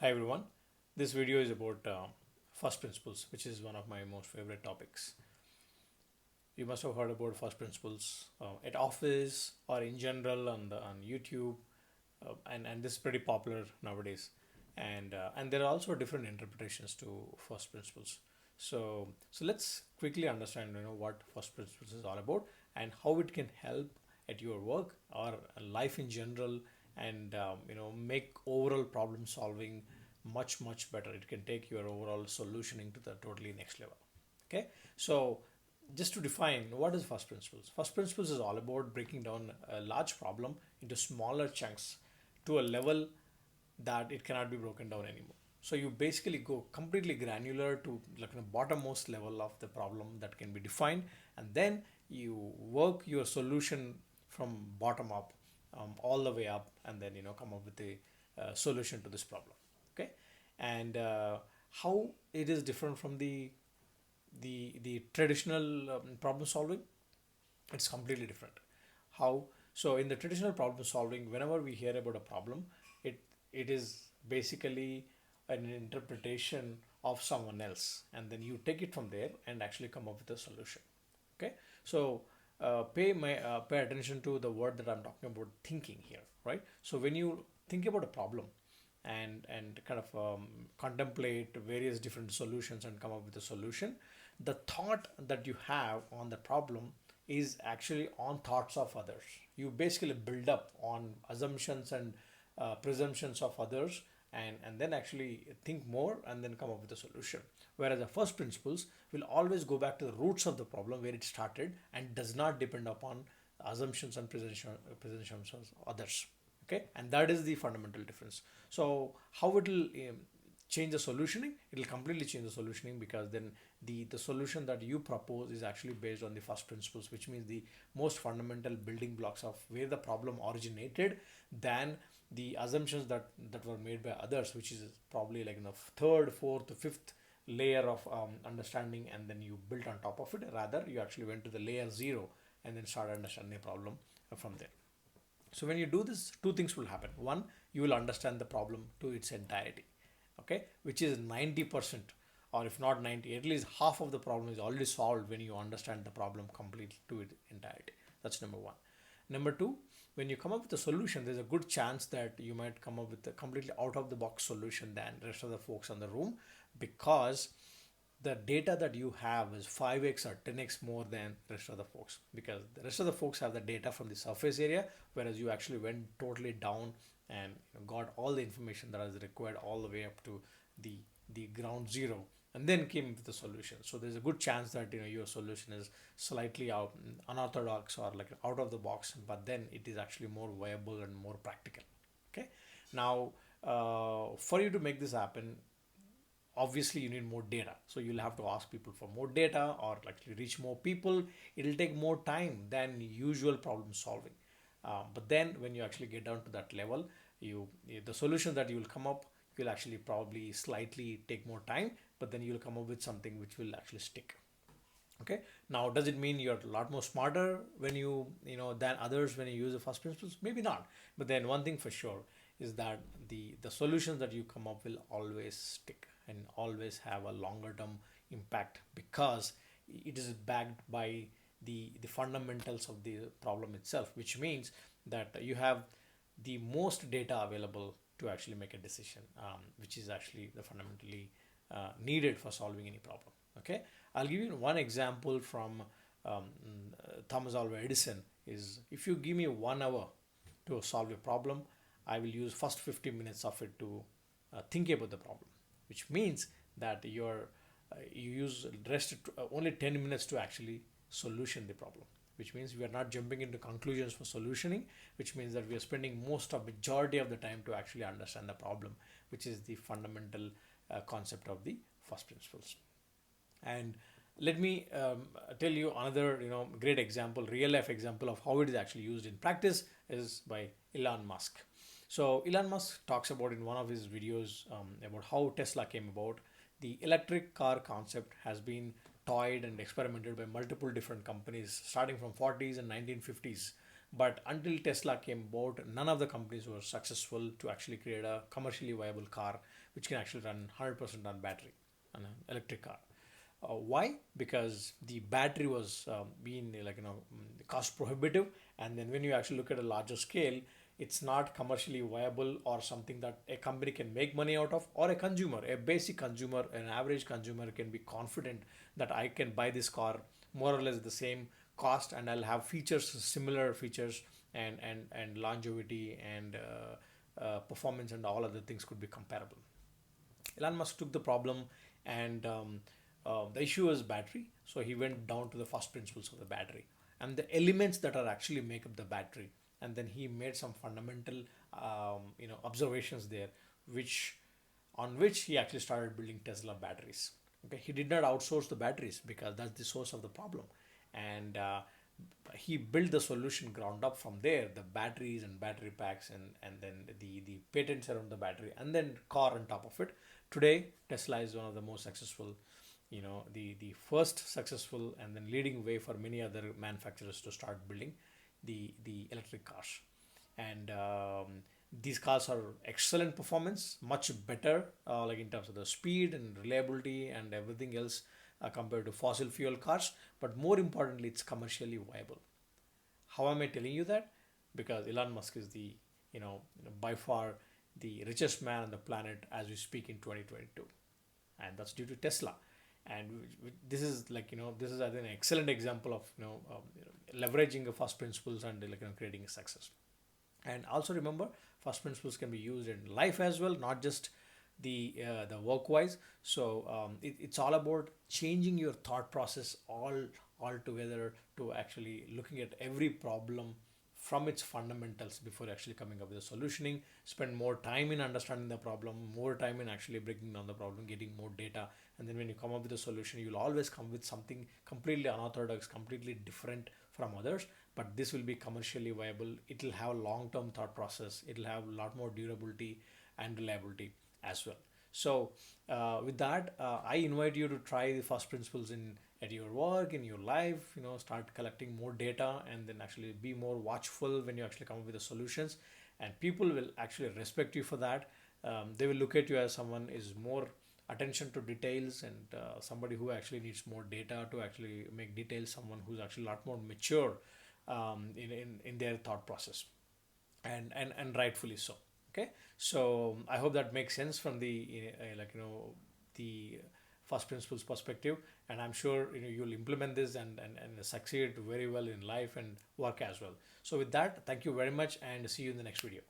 Hi everyone, this video is about first principles, which is one of my most favorite topics. You must have heard about first principles at office or in general on YouTube, and this is pretty popular nowadays. And there are also different interpretations to first principles. So let's quickly understand what first principles is all about and how it can help at your work or life in general, and make overall problem solving much better. It can take your overall solutioning to the totally next level. Okay, so just to define what is first principles. First principles is all about breaking down a large problem into smaller chunks to a level that it cannot be broken down anymore. So you basically go completely granular to like the bottommost level of the problem that can be defined, and then you work your solution from bottom up, all the way up, and then come up with a solution to this problem. Okay, and how it is different from the traditional problem solving, it's completely different. How? So in the traditional problem solving, whenever we hear about a problem, it it is basically an interpretation of someone else, and then you take it from there and actually come up with a solution. Okay, so pay attention to the word that I'm talking about, thinking here, right? So when you think about a problem and kind of contemplate various different solutions and come up with a solution, the thought that you have on the problem is actually on thoughts of others. You basically build up on assumptions and presumptions of others, and then actually think more and then come up with a solution. Whereas the first principles will always go back to the roots of the problem where it started and does not depend upon assumptions and presumptions of others. Okay, and that is the fundamental difference. So how it will change the solutioning? It will completely change the solutioning, because then the solution that you propose is actually based on the first principles, which means the most fundamental building blocks of where the problem originated, than the assumptions that were made by others, which is probably like in the third, fourth, fifth layer of understanding, and then you built on top of it. Rather, you actually went to the layer zero and then started understanding the problem from there. So when you do this, two things will happen. One, you will understand the problem to its entirety, okay, which is 90%, or if not 90, at least half of the problem is already solved when you understand the problem completely to its entirety. That's number one. Number two, when you come up with a solution, there's a good chance that you might come up with a completely out of the box solution than the rest of the folks in the room, because the data that you have is 5x or 10x more than the rest of the folks, because the rest of the folks have the data from the surface area, whereas you actually went totally down and got all the information that is required all the way up to the ground zero, and then came with the solution. So there's a good chance that your solution is slightly out unorthodox or like out of the box, but then it is actually more viable and more practical. Okay, now for you to make this happen, obviously you need more data, so you'll have to ask people for more data or like to reach more people. It'll take more time than usual problem solving, but then when you actually get down to that level, you the solution that you will come up will actually probably slightly take more time, but then you'll come up with something which will actually stick. Okay, now does it mean you're a lot more smarter when than others when you use the first principles? Maybe not, but then one thing for sure is that the solutions that you come up will always stick and always have a longer term impact, because it is backed by the fundamentals of the problem itself, which means that you have the most data available to actually make a decision, which is actually the fundamentally needed for solving any problem. Okay, I'll give you one example from Thomas Alva Edison. Is if you give me 1 hour to solve a problem, I will use first 15 minutes of it to think about the problem, which means that you use rest only 10 minutes to actually solution the problem, which means we are not jumping into conclusions for solutioning, which means that we are spending most of majority of the time to actually understand the problem, which is the fundamental concept of the first principles. And let me tell you another great example, real life example of how it is actually used in practice is by Elon Musk. So Elon Musk talks about in one of his videos about how Tesla came about. The electric car concept has been toyed and experimented by multiple different companies starting from 40s and 1950s, But until Tesla came about, none of the companies were successful to actually create a commercially viable car which can actually run 100% on battery, on an electric car. Why? Because the battery was being cost prohibitive, and then when you actually look at a larger scale, it's not commercially viable or something that a company can make money out of, or a consumer, a basic consumer, an average consumer can be confident that I can buy this car more or less the same cost, and I'll have features, similar features, and longevity and performance and all other things could be comparable. Elon Musk took the problem, and the issue is battery. So he went down to the first principles of the battery and the elements that are actually make up the battery, and then he made some fundamental observations there, which on which he actually started building Tesla batteries. Okay, he did not outsource the batteries because that's the source of the problem, and he built the solution ground up from there, the batteries and battery packs, and then the patents around the battery, and then car on top of it. Today Tesla is one of the most successful, the first successful and then leading way for many other manufacturers to start building the electric cars. And these cars are excellent performance, much better, like in terms of the speed and reliability and everything else, compared to fossil fuel cars. But more importantly, it's commercially viable. How am I telling you that? Because Elon Musk is the, by far the richest man on the planet as we speak in 2022, and that's due to Tesla. And this is this is, I think, an excellent example of leveraging the first principles and creating a success. And also remember, first principles can be used in life as well, not just the work wise. So it's all about changing your thought process all together, to actually looking at every problem from its fundamentals before actually coming up with a solutioning. Spend more time in understanding the problem, more time in actually breaking down the problem, getting more data, and then when you come up with a solution, you'll always come with something completely unorthodox, completely different from others. But this will be commercially viable. It will have a long-term thought process. It will have a lot more durability and reliability as well. So with that, I invite you to try the first principles in at your work, in your life. Start collecting more data, and then actually be more watchful when you actually come up with the solutions, and people will actually respect you for that. They will look at you as someone is more attention to details, and somebody who actually needs more data to actually make details, someone who's actually a lot more mature in their thought process, and rightfully so. Okay, so I hope that makes sense from the the first principles perspective, and I'm sure you'll implement this and succeed very well in life and work as well. So with that, thank you very much, and see you in the next video.